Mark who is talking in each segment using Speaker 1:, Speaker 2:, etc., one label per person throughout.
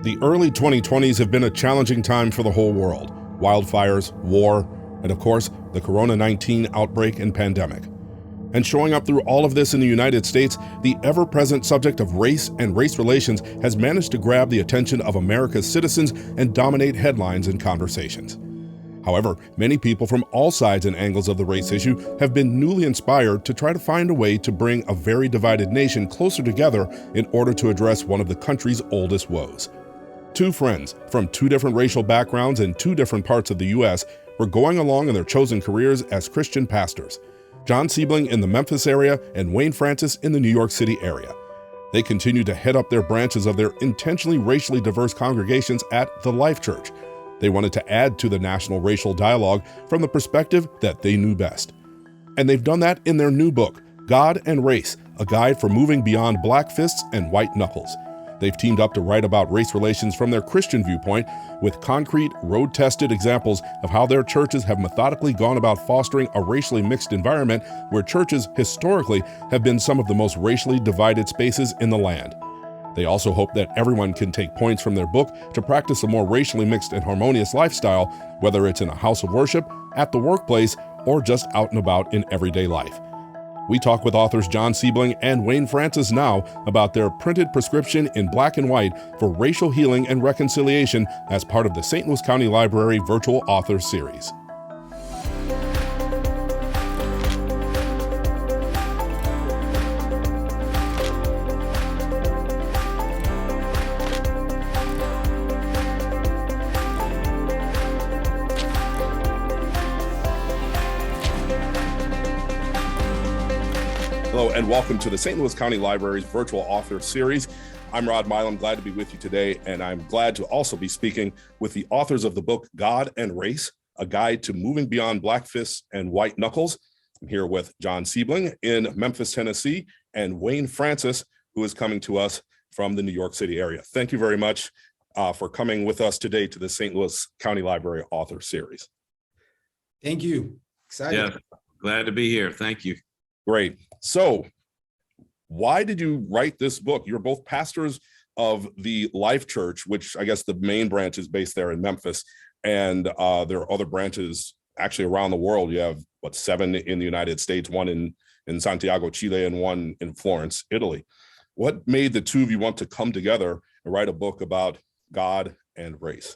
Speaker 1: The early 2020s have been a challenging time for the whole world. Wildfires, war, and of course, the Corona-19 outbreak and pandemic. And showing up through all of this in the United States, the ever-present subject of race and race relations has managed to grab the attention of America's citizens and dominate headlines and conversations. However, many people from all sides and angles of the race issue have been newly inspired to try to find a way to bring a very divided nation closer together in order to address one of the country's oldest woes. Two friends from two different racial backgrounds in two different parts of the U.S. were going along in their chosen careers as Christian pastors. John Siebeling in the Memphis area and Wayne Francis in the New York City area. They continue to head up their branches of their intentionally racially diverse congregations at the Life Church. They wanted to add to the national racial dialogue from the perspective that they knew best. And they've done that in their new book, God and Race, a guide for moving beyond black fists and white knuckles. They've teamed up to write about race relations from their Christian viewpoint with concrete, road-tested examples of how their churches have methodically gone about fostering a racially mixed environment where churches historically have been some of the most racially divided spaces in the land. They also hope that everyone can take points from their book to practice a more racially mixed and harmonious lifestyle, whether it's in a house of worship, at the workplace, or just out and about in everyday life. We talk with authors John Siebeling and Wayne Francis now about their printed prescription in black and white for racial healing and reconciliation as part of the St. Louis County Library Virtual Author Series. Hello and welcome to the St. Louis County Library's Virtual Author Series. I'm Rod Milam, glad to be with you today, and I'm glad to also be speaking with the authors of the book God and Race, a guide to moving beyond black fists and white knuckles. I'm here with John Siebeling in Memphis, Tennessee, and Wayne Francis, who is coming to us from the New York City area. Thank you very much for coming with us today to the St. Louis County Library Author Series.
Speaker 2: Thank you. Excited.
Speaker 3: Yeah, glad to be here. Thank you.
Speaker 1: Great. So why did you write this book? You're both pastors of the Life Church, which I guess the main branch is based there in Memphis. And there are other branches actually around the world. You have, 7 in the United States, one in Santiago, Chile, and one in Florence, Italy. What made the two of you want to come together and write a book about God and race?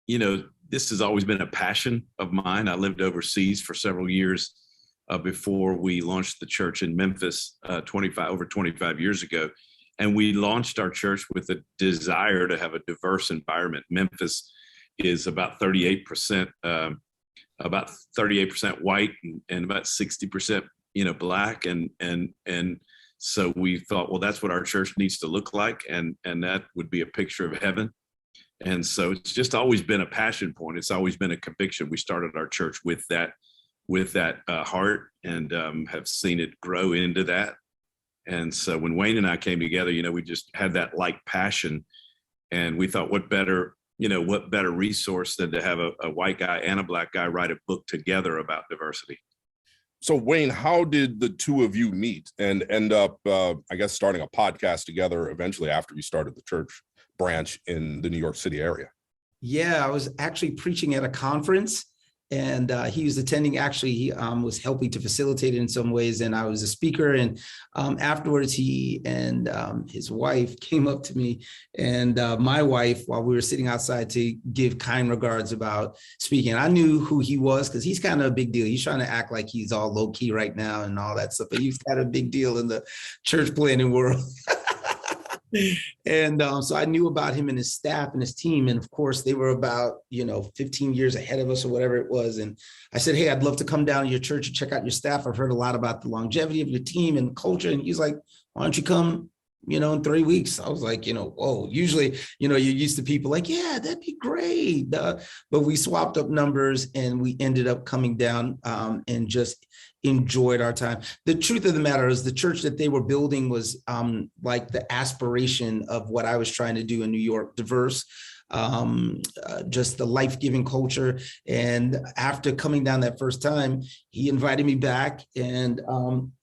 Speaker 3: You know, this has always been a passion of mine. I lived overseas for several years before we launched the church in Memphis over 25 years ago. And we launched our church with a desire to have a diverse environment. Memphis is about 38% white and about 60%, black. And so we thought, well, that's what our church needs to look like. And that would be a picture of heaven. And so it's just always been a passion point. It's always been a conviction. We started our church with that heart and have seen it grow into that. And so when Wayne and I came together, we just had that like passion, and we thought what better resource than to have a white guy and a black guy write a book together about diversity.
Speaker 1: So Wayne, how did the two of you meet and end up, starting a podcast together eventually after you started the church branch in the New York City area?
Speaker 2: Yeah, I was actually preaching at a conference, and he was attending. Actually, he was helping to facilitate it in some ways, and I was a speaker. And afterwards, he and his wife came up to me, and my wife, while we were sitting outside, to give kind regards about speaking. I knew who he was because he's kind of a big deal. He's trying to act like he's all low key right now and all that stuff, but he's kind of a big deal in the church planning world. And so I knew about him and his staff and his team. And of course, they were about, 15 years ahead of us or whatever it was. And I said, hey, I'd love to come down to your church and check out your staff. I've heard a lot about the longevity of your team and culture. And he's like, why don't you come, in 3 weeks? I was like, whoa, usually, you're used to people like, yeah, that'd be great. But we swapped up numbers and we ended up coming down and just enjoyed our time. The truth of the matter is the church that they were building was like the aspiration of what I was trying to do in New York, diverse, just the life-giving culture. And after coming down that first time, he invited me back. And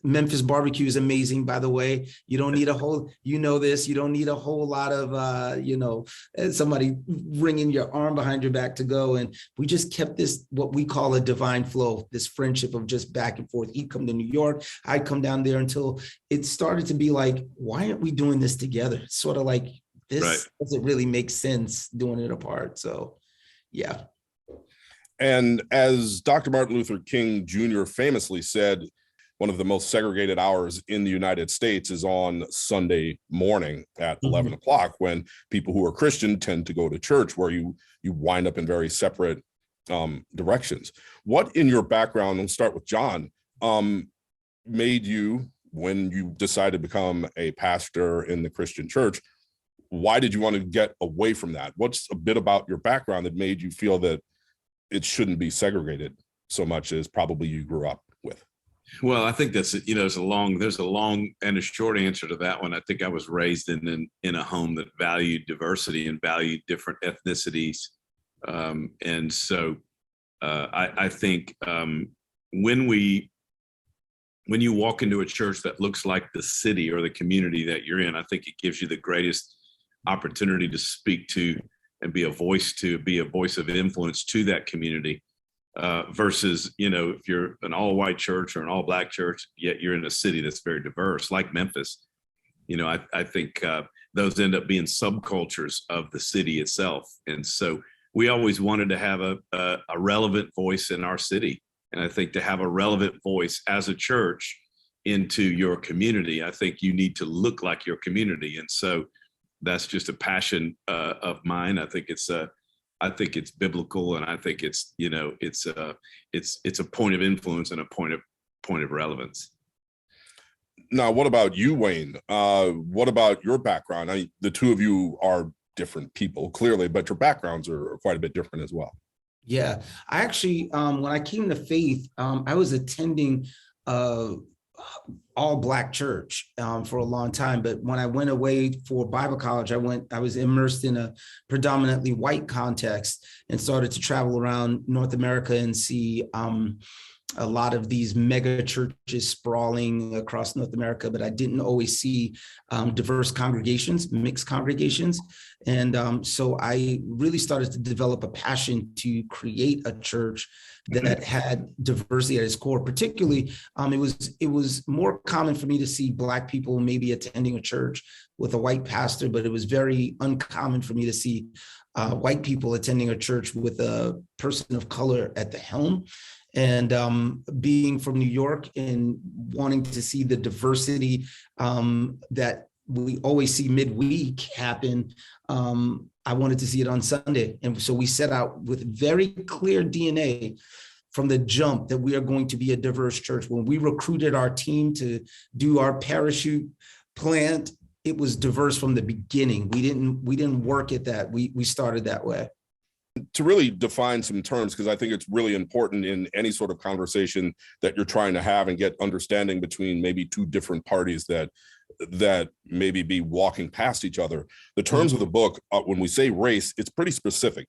Speaker 2: Memphis barbecue is amazing, by the way. You don't need a whole, you know this, you don't need a whole lot of, somebody wringing your arm behind your back to go. And we just kept this, what we call a divine flow, this friendship of just back and forth. He'd come to New York, I'd come down there, until it started to be like, why aren't we doing this together? It's sort of like, this right. Doesn't really make sense doing it apart. So, yeah.
Speaker 1: And as Dr. Martin Luther King Jr. famously said, one of the most segregated hours in the United States is on Sunday morning at 11 o'clock, when people who are Christian tend to go to church, where you wind up in very separate directions. What in your background, and start with John, made you, when you decided to become a pastor in the Christian church, why did you want to get away from that? What's a bit about your background that made you feel that it shouldn't be segregated so much as probably you grew up with?
Speaker 3: Well, I think that's, there's a long and a short answer to that one. I think I was raised in a home that valued diversity and valued different ethnicities. And so I think when you walk into a church that looks like the city or the community that you're in, I think it gives you the greatest opportunity to speak to and be a voice of influence to that community, versus, if you're an all white church or an all black church, yet you're in a city that's very diverse, like Memphis. I think those end up being subcultures of the city itself. And so we always wanted to have a relevant voice in our city. And I think to have a relevant voice as a church into your community, I think you need to look like your community. And so that's just a passion of mine. I think it's biblical, and I think it's a point of influence and a point of relevance.
Speaker 1: Now, what about you, Wayne? What about your background? The two of you are different people, clearly, but your backgrounds are quite a bit different as well.
Speaker 2: Yeah, I actually, when I came to faith, I was attending all black church for a long time. But when I went away for Bible college, I was immersed in a predominantly white context and started to travel around North America and see a lot of these mega churches sprawling across North America, but I didn't always see diverse congregations, mixed congregations. And so I really started to develop a passion to create a church that had diversity at its core. Particularly, it was more common for me to see Black people maybe attending a church with a white pastor, but it was very uncommon for me to see white people attending a church with a person of color at the helm. And being from New York and wanting to see the diversity that we always see midweek happen, I wanted to see it on Sunday. And so we set out with very clear DNA from the jump that we are going to be a diverse church. When we recruited our team to do our parachute plant, it was diverse from the beginning. We didn't work at that. We started that way.
Speaker 1: To really define some terms, because I think it's really important in any sort of conversation that you're trying to have and get understanding between maybe two different parties that maybe be walking past each other. The terms of the book, when we say race, it's pretty specific.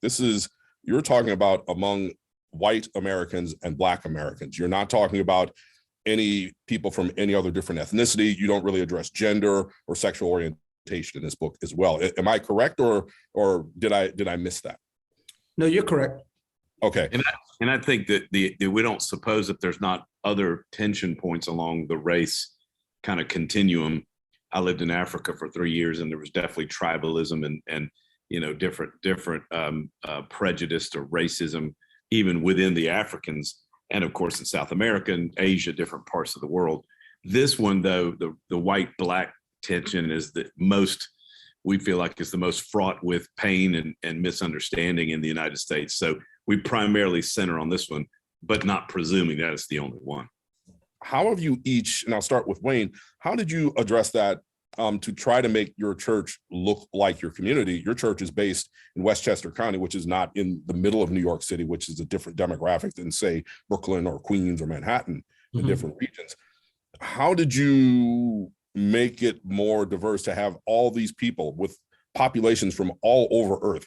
Speaker 1: You're talking about among white Americans and Black Americans. You're not talking about any people from any other different ethnicity. You don't really address gender or sexual orientation in this book as well. Am I correct, or did I miss that?
Speaker 2: No, you're correct.
Speaker 1: Okay.
Speaker 3: And I think that we don't suppose that there's not other tension points along the race kind of continuum. I lived in Africa for 3 years, and there was definitely tribalism and different prejudice or racism even within the Africans, and of course in South America and Asia, different parts of the world. This one, though, the white-Black tension is the most, we feel like, is the most fraught with pain and misunderstanding in the United States. So we primarily center on this one, but not presuming that it's the only one.
Speaker 1: How have you each, and I'll start with Wayne, how did you address that to try to make your church look like your community? Your church is based in Westchester County, which is not in the middle of New York City, which is a different demographic than, say, Brooklyn or Queens or Manhattan, in different regions. How did you make it more diverse to have all these people with populations from all over Earth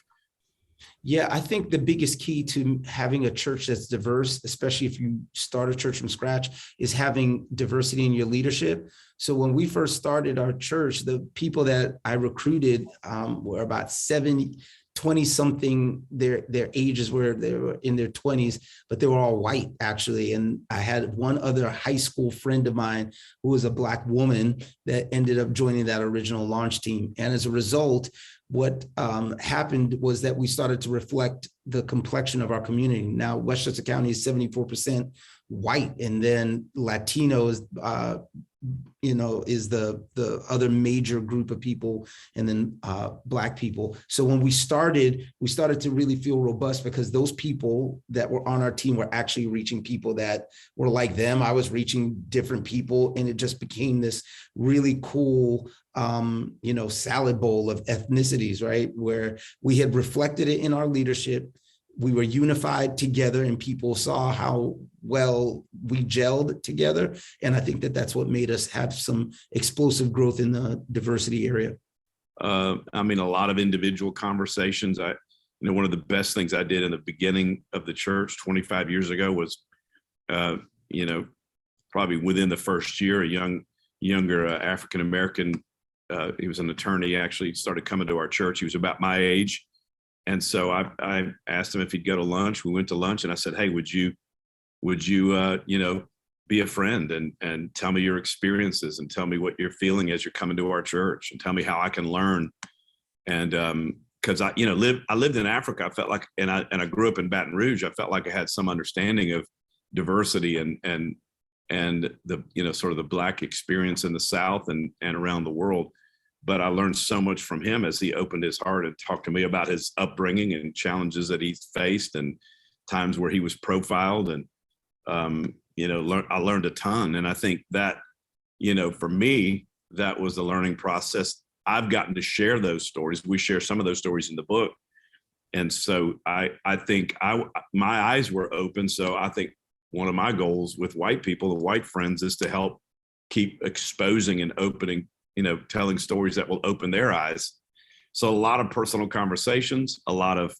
Speaker 2: Yeah, I think the biggest key to having a church that's diverse, especially if you start a church from scratch, is having diversity in your leadership. So when we first started our church, the people that I recruited were about 20 something. Their ages were, they were in their 20s, but they were all white actually. And I had one other high school friend of mine who was a Black woman that ended up joining that original launch team. And as a result, what happened was that we started to reflect the complexion of our community. Now, Westchester County is 74% white, and then Latino is, is the other major group of people, and then Black people. So when we started to really feel robust because those people that were on our team were actually reaching people that were like them. I was reaching different people, and it just became this really cool salad bowl of ethnicities, right? Where we had reflected it in our leadership. We were unified together, and people saw how well we gelled together. And I think that that's what made us have some explosive growth in the diversity area.
Speaker 3: I mean, a lot of individual conversations. One of the best things I did in the beginning of the church 25 years ago was, probably within the first year, a younger African-American, he was an attorney, actually started coming to our church. He was about my age. And so I asked him if he'd go to lunch. We went to lunch, and I said, "Hey, would you, be a friend and tell me your experiences and tell me what you're feeling as you're coming to our church and tell me how I can learn." And because I lived in Africa, I felt like, and I grew up in Baton Rouge. I felt like I had some understanding of diversity and the sort of the Black experience in the South and around the world. But I learned so much from him as he opened his heart and talked to me about his upbringing and challenges that he's faced and times where he was profiled. And, I learned a ton. And I think that, for me, that was the learning process. I've gotten to share those stories. We share some of those stories in the book. And so I think my eyes were open. So I think one of my goals with white people, the white friends, is to help keep exposing and opening, telling stories that will open their eyes. So a lot of personal conversations, a lot of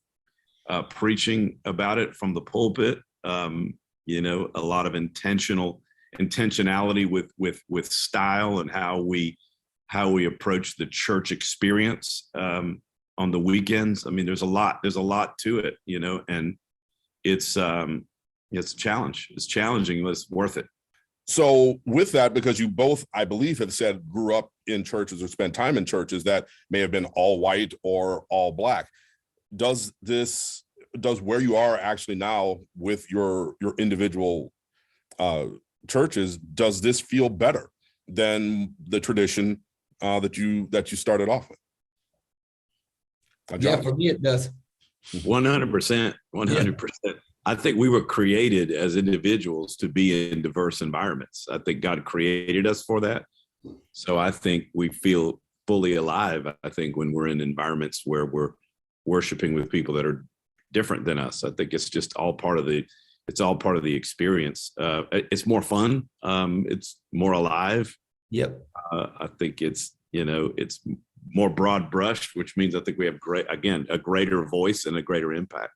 Speaker 3: preaching about it from the pulpit, a lot of intentionality with style and how we approach the church experience on the weekends. I mean, there's a lot to it, and it's a challenge. It's challenging, but it's worth it.
Speaker 1: So with that, because you both, I believe, have said grew up in churches or spent time in churches that may have been all white or all Black, does where you are actually now with your individual churches, does this feel better than the tradition that you started off with?
Speaker 2: Yeah, for me it does.
Speaker 3: 100%. 100%. I think we were created as individuals to be in diverse environments. I think God created us for that. So I think we feel fully alive, I think, when we're in environments where we're worshiping with people that are different than us. I think it's just all part of the experience. It's more fun. It's more alive.
Speaker 2: Yep.
Speaker 3: I think it's more broad brushed, which means I think we have a greater voice and a greater impact.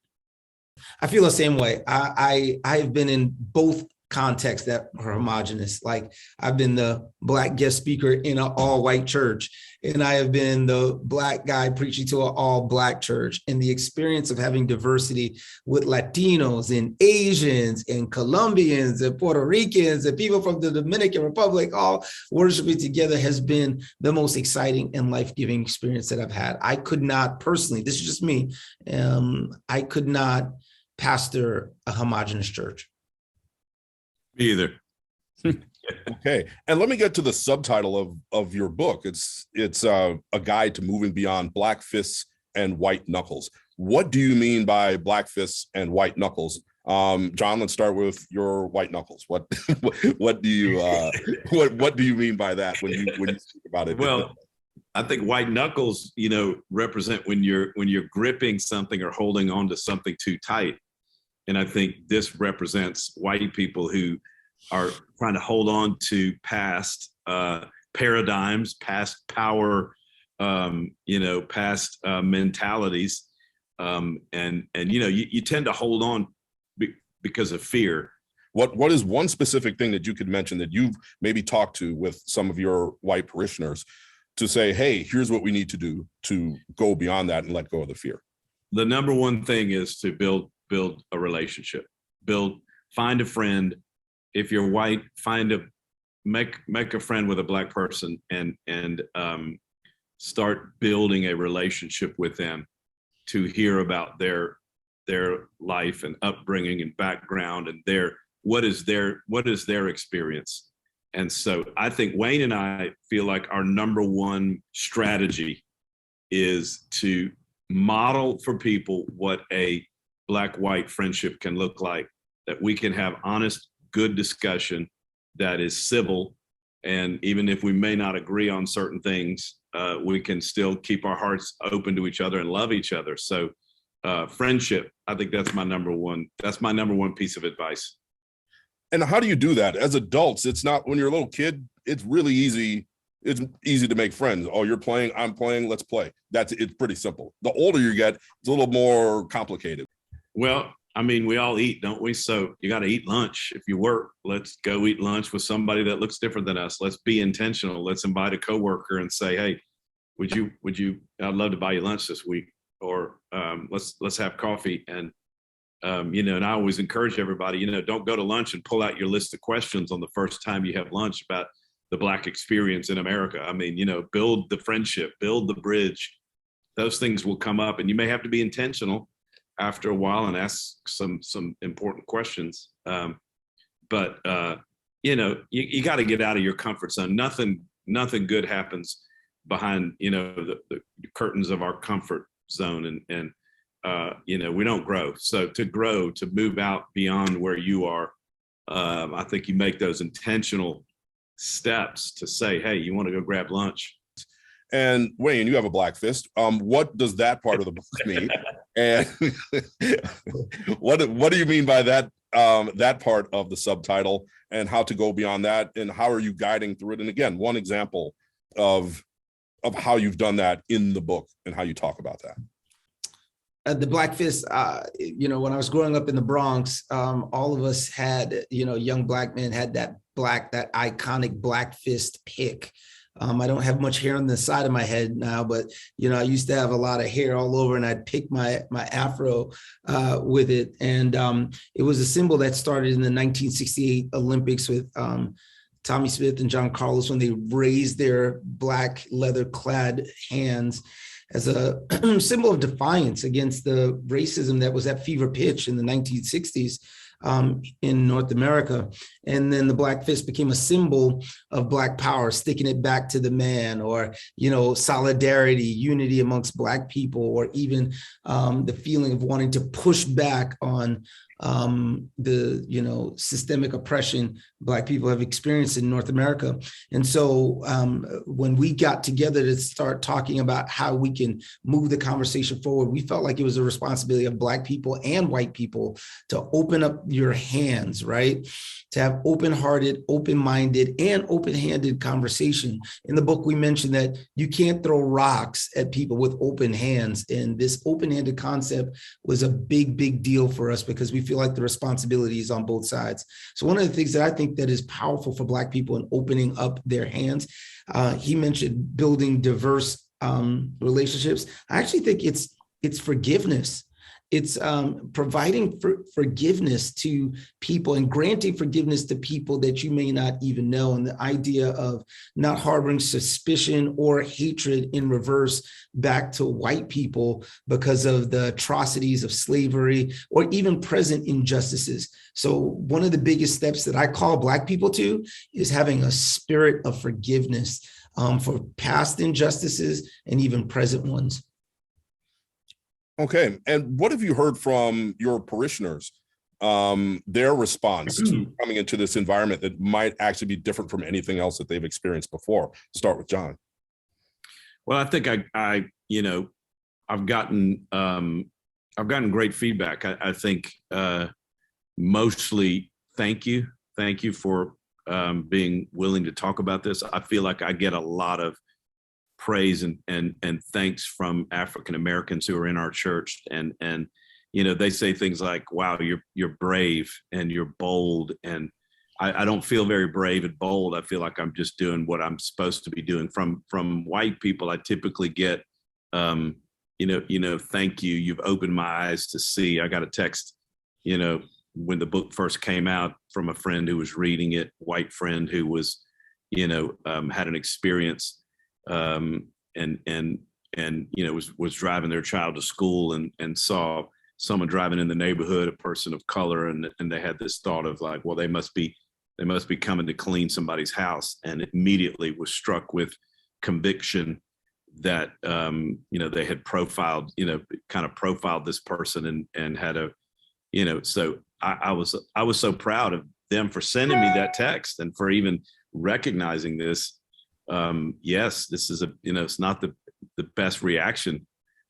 Speaker 2: I feel the same way. I've been in both contexts that are homogenous. Like I've been the Black guest speaker in an all white church, and I have been the Black guy preaching to an all Black church. And the experience of having diversity with Latinos and Asians and Colombians and Puerto Ricans and people from the Dominican Republic all worshiping together has been the most exciting and life-giving experience that I've had. I could not personally, this is just me, I could not pastor a homogenous church.
Speaker 3: Me either.
Speaker 1: Okay, and let me get to the subtitle of your book. It's a guide to moving beyond Black fists and white knuckles. What do you mean by Black fists and white knuckles? John, let's start with your white knuckles. What do you mean by that when you speak about it?
Speaker 3: Well, I think white knuckles, represent when you're gripping something or holding on to something too tight. And I think this represents white people who are trying to hold on to past paradigms, past power, past mentalities, And you tend to hold on because of fear.
Speaker 1: What is one specific thing that you could mention that you've maybe talked to with some of your white parishioners to say, hey, here's what we need to do to go beyond that and let go of the fear?
Speaker 3: The number one thing is to build a relationship. Find a friend. If you're white, make a friend with a Black person and start building a relationship with them to hear about their life and upbringing and background and what is their experience. And so I think Wayne and I feel like our number one strategy is to model for people what a Black-white friendship can look like, that we can have honest, good discussion that is civil. And even if we may not agree on certain things, we can still keep our hearts open to each other and love each other. So friendship, I think that's my number one piece of advice.
Speaker 1: And how do you do that? As adults, it's not, when you're a little kid, it's really easy. It's easy to make friends. Oh, you're playing, I'm playing, let's play. It's pretty simple. The older you get, it's a little more complicated.
Speaker 3: Well, I mean, we all eat, don't we? So you got to eat lunch. If you work, let's go eat lunch with somebody that looks different than us. Let's be intentional. Let's invite a coworker and say, hey, would you, I'd love to buy you lunch this week, or let's have coffee. And, and I always encourage everybody, don't go to lunch and pull out your list of questions on the first time you have lunch about the Black experience in America. I mean, build the friendship, build the bridge. Those things will come up, and you may have to be intentional after a while and ask some important questions. But you got to get out of your comfort zone. Nothing good happens behind, the curtains of our comfort zone. And we don't grow. So to grow, to move out beyond where you are, I think you make those intentional steps to say, hey, you want to go grab lunch?
Speaker 1: And Wayne, you have a black fist. What does that part of the book mean? And what do you mean by that part of the subtitle, and how to go beyond that, and how are you guiding through it? And again, one example of how you've done that in the book and how you talk about that.
Speaker 2: The Black Fist, when I was growing up in the Bronx, all of us had, young Black men had that iconic Black Fist pick. I don't have much hair on the side of my head now, but, I used to have a lot of hair all over, and I'd pick my afro with it. And it was a symbol that started in the 1968 Olympics with Tommy Smith and John Carlos, when they raised their black leather clad hands as a symbol of defiance against the racism that was at fever pitch in the 1960s in North America. And then the Black Fist became a symbol of Black power, sticking it back to the man, or, solidarity, unity amongst Black people, or even the feeling of wanting to push back on the systemic oppression Black people have experienced in North America. And so when we got together to start talking about how we can move the conversation forward, we felt like it was a responsibility of Black people and white people to open up your hands, right? To have open-hearted, open-minded, and open-handed conversation. In the book, we mentioned that you can't throw rocks at people with open hands. And this open-handed concept was a big, big deal for us, because we feel like the responsibility is on both sides. So one of the things that I think that is powerful for Black people in opening up their hands, he mentioned building diverse relationships. I actually think it's forgiveness. It's providing forgiveness to people and granting forgiveness to people that you may not even know. And the idea of not harboring suspicion or hatred in reverse back to white people because of the atrocities of slavery or even present injustices. So one of the biggest steps that I call Black people to is having a spirit of forgiveness for past injustices and even present ones.
Speaker 1: Okay. And what have you heard from your parishioners, their response to coming into this environment that might actually be different from anything else that they've experienced before? Start with John.
Speaker 3: Well, I think I've gotten great feedback. I think mostly thank you for being willing to talk about this. I feel like I get a lot of praise and thanks from African Americans who are in our church, and they say things like, "Wow, you're brave and you're bold," and I don't feel very brave and bold. I feel like I'm just doing what I'm supposed to be doing. From white people, I typically get, thank you. You've opened my eyes to see. I got a text, when the book first came out, from a friend who was reading it, white friend who was, had an experience, was driving their child to school and saw someone driving in the neighborhood, a person of color, and they had this thought of like, well, they must be coming to clean somebody's house, and immediately was struck with conviction that they had profiled this person and had a, so I was so proud of them for sending me that text and for even recognizing this. Yes, this is it's not the best reaction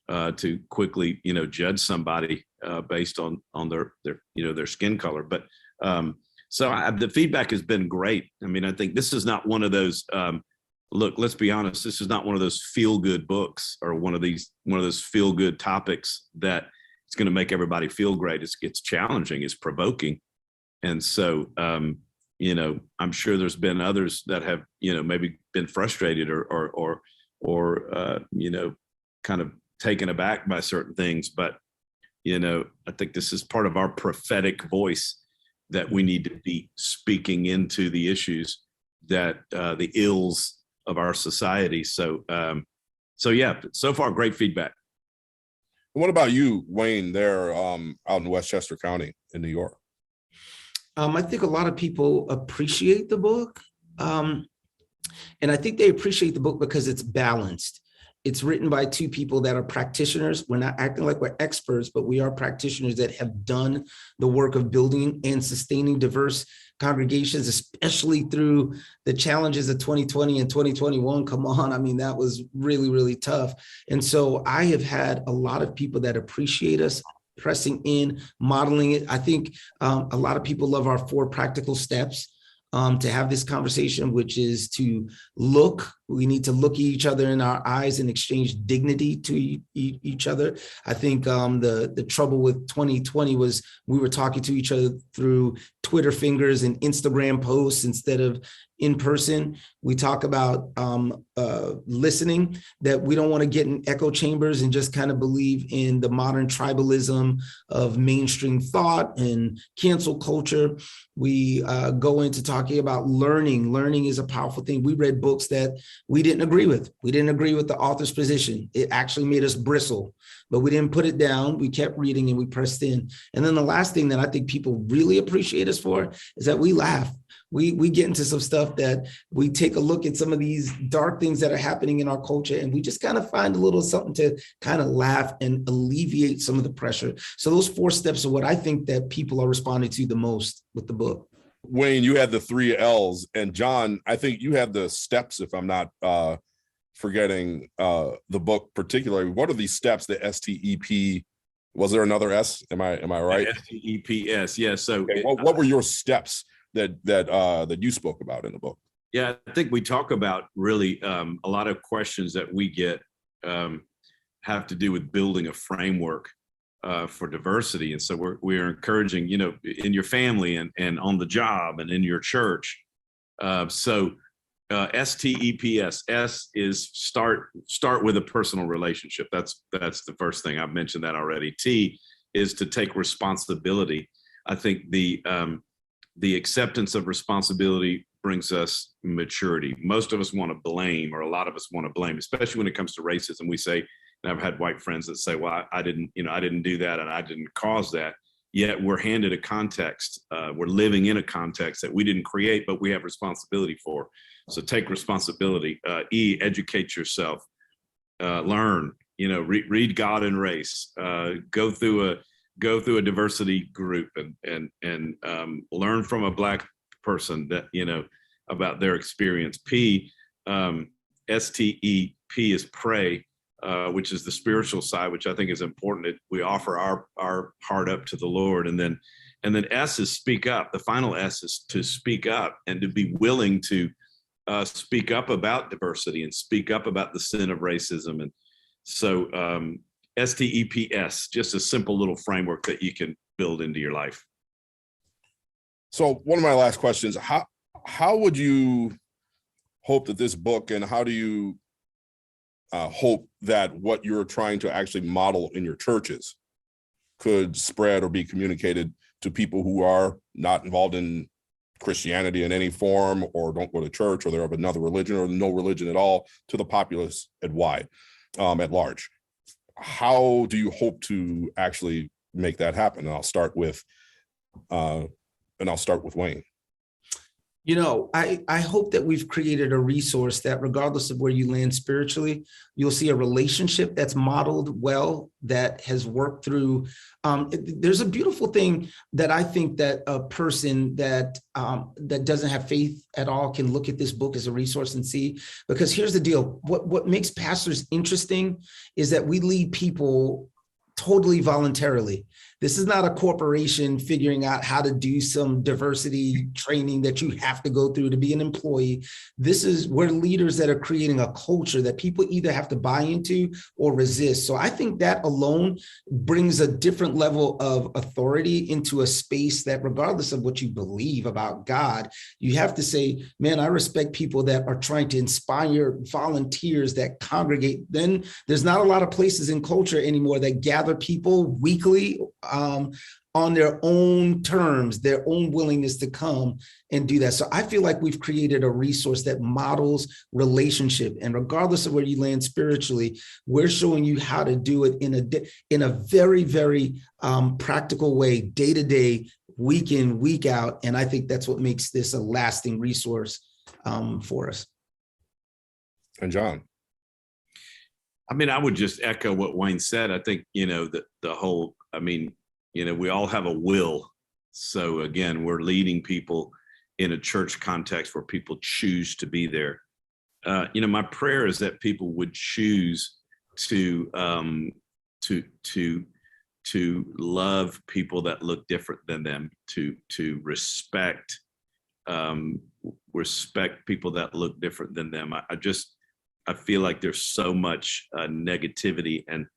Speaker 3: to quickly judge somebody based on their skin color, but the feedback has been great. I mean, I think this is not one of those look, let's be honest, this is not one of those feel good books or one of those feel good topics that it's going to make everybody feel great. It's challenging, it's provoking, and so I'm sure there's been others that have maybe been frustrated or kind of taken aback by certain things, but I think this is part of our prophetic voice, that we need to be speaking into the issues that the ills of our society. So yeah, so far great feedback.
Speaker 1: What about you, Wayne, there out in Westchester County in New York?
Speaker 2: I think a lot of people appreciate the book. And I think they appreciate the book because it's balanced. It's written by two people that are practitioners. We're not acting like we're experts, but we are practitioners that have done the work of building and sustaining diverse congregations, especially through the challenges of 2020 and 2021. Come on, I mean, that was really, really tough. And so I have had a lot of people that appreciate us pressing in, modeling it. I think a lot of people love our 4 practical steps to have this conversation, which is to look. We need to look each other in our eyes and exchange dignity to each other. I think the trouble with 2020 was we were talking to each other through Twitter fingers and Instagram posts instead of in person. We talk about listening, that we don't want to get in echo chambers and just kind of believe in the modern tribalism of mainstream thought and cancel culture. We go into talking about learning. Learning is a powerful thing. We read books that we didn't agree with. We didn't agree with the author's position. It actually made us bristle, but we didn't put it down. We kept reading and we pressed in. And then the last thing that I think people really appreciate us for is that we laugh. We get into some stuff that we take a look at some of these dark things that are happening in our culture, and we just kind of find a little something to kind of laugh and alleviate some of the pressure. So those 4 steps are what I think that people are responding to the most with the book.
Speaker 1: Wayne, you had the 3 L's, and John, I think you had the steps, if I'm not forgetting the book particularly. What are these steps, the STEP? Was there another S? Am I right?
Speaker 3: STEPS, yeah. So
Speaker 1: okay, what were your steps that you spoke about in the book?
Speaker 3: Yeah, I think we talk about really a lot of questions that we get have to do with building a framework for diversity. And so we're encouraging, in your family and on the job and in your church. STEPS, S is start with a personal relationship. That's the first thing. I've mentioned that already. T is to take responsibility. I think the acceptance of responsibility brings us maturity. Most of us want to blame, or a lot of us want to blame, especially when it comes to racism. We say, and I've had white friends that say, well, I didn't do that and I didn't cause that. Yet we're handed a context. We're living in a context that we didn't create, but we have responsibility for. So take responsibility. E, educate yourself. Learn. Read God and Race. Go through a diversity group and learn from a Black person that about their experience. P, STEP is pray. Which is the spiritual side, which I think is important. We offer our heart up to the Lord. And then S is speak up. The final S is to speak up and to be willing to speak up about diversity and speak up about the sin of racism. And so STEPS, just a simple little framework that you can build into your life.
Speaker 1: So one of my last questions, how would you hope that this book, and how do you hope that what you're trying to actually model in your churches could spread or be communicated to people who are not involved in Christianity in any form, or don't go to church, or they're of another religion, or no religion at all, to the populace at large? How do you hope to actually make that happen? And I'll start with Wayne.
Speaker 2: You know, I hope that we've created a resource that regardless of where you land spiritually, you'll see a relationship that's modeled well, that has worked through. There's a beautiful thing that I think that a person that doesn't have faith at all can look at this book as a resource and see, because here's the deal. What makes pastors interesting is that we lead people totally voluntarily. This is not a corporation figuring out how to do some diversity training that you have to go through to be an employee. We're leaders that are creating a culture that people either have to buy into or resist. So I think that alone brings a different level of authority into a space that, regardless of what you believe about God, you have to say, man, I respect people that are trying to inspire volunteers that congregate. Then there's not a lot of places in culture anymore that gather people weekly on their own terms, their own willingness to come and do that. So I feel like we've created a resource that models relationship. And regardless of where you land spiritually, we're showing you how to do it in a very, very practical way, day to day, week in, week out. And I think that's what makes this a lasting resource for us.
Speaker 1: And John?
Speaker 3: I mean, I would just echo what Wayne said. I think, the whole, we all have a will. So again, we're leading people in a church context where people choose to be there. My prayer is that people would choose to love people that look different than them, to respect people that look different than them. I feel like there's so much negativity and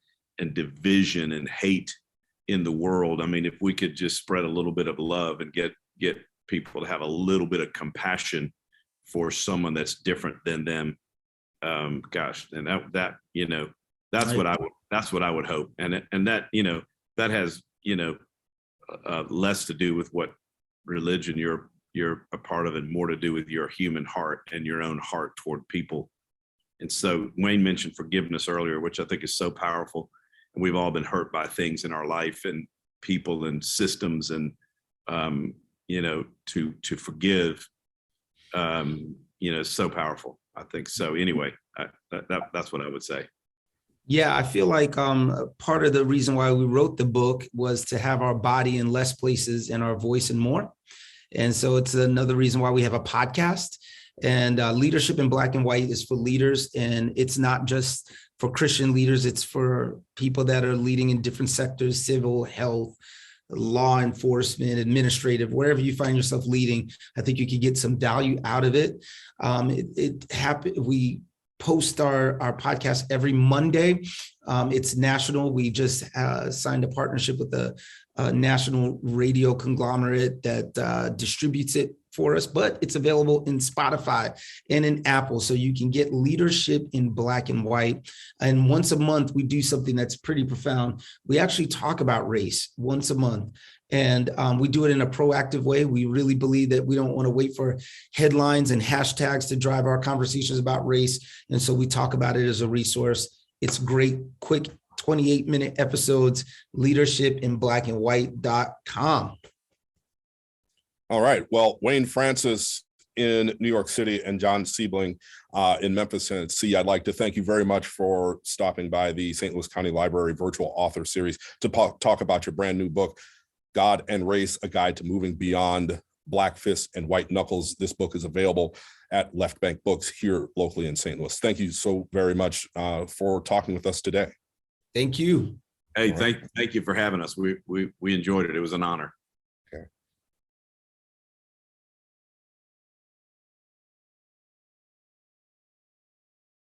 Speaker 3: division and hate in the world. I mean, if we could just spread a little bit of love and get people to have a little bit of compassion for someone that's different than them, and that's what I would hope. And that has less to do with what religion you're a part of, and more to do with your human heart and your own heart toward people. And so Wayne mentioned forgiveness earlier, which I think is so powerful. And we've all been hurt by things in our life and people and systems, and to forgive, is so powerful. I think so. Anyway, that's what I would say.
Speaker 2: Yeah, I feel like part of the reason why we wrote the book was to have our body in less places and our voice in more. And so it's another reason why we have a podcast. And Leadership in Black and White is for leaders, and it's not just for Christian leaders. It's for people that are leading in different sectors: civil, health, law enforcement, administrative, wherever you find yourself leading. I think you could get some value out of it. We post our podcast every Monday. It's national. We just signed a partnership with a national radio conglomerate that distributes it for us, but it's available in Spotify and in Apple. So you can get Leadership in Black and White. And once a month, we do something that's pretty profound. We actually talk about race once a month. And we do it in a proactive way. We really believe that we don't want to wait for headlines and hashtags to drive our conversations about race. And so we talk about it as a resource. It's great, quick 28-minute episodes, leadershipinblackandwhite.com.
Speaker 1: All right. Well, Wayne Francis in New York City and John Siebeling in Memphis, Tennessee, I'd like to thank you very much for stopping by the St. Louis County Library Virtual Author Series to talk about your brand new book, God and Race, A Guide to Moving Beyond Black Fists and White Knuckles. This book is available at Left Bank Books here locally in St. Louis. Thank you so very much for talking with us today.
Speaker 2: Thank you.
Speaker 3: Hey, thank you for having us. We enjoyed it. It was an honor.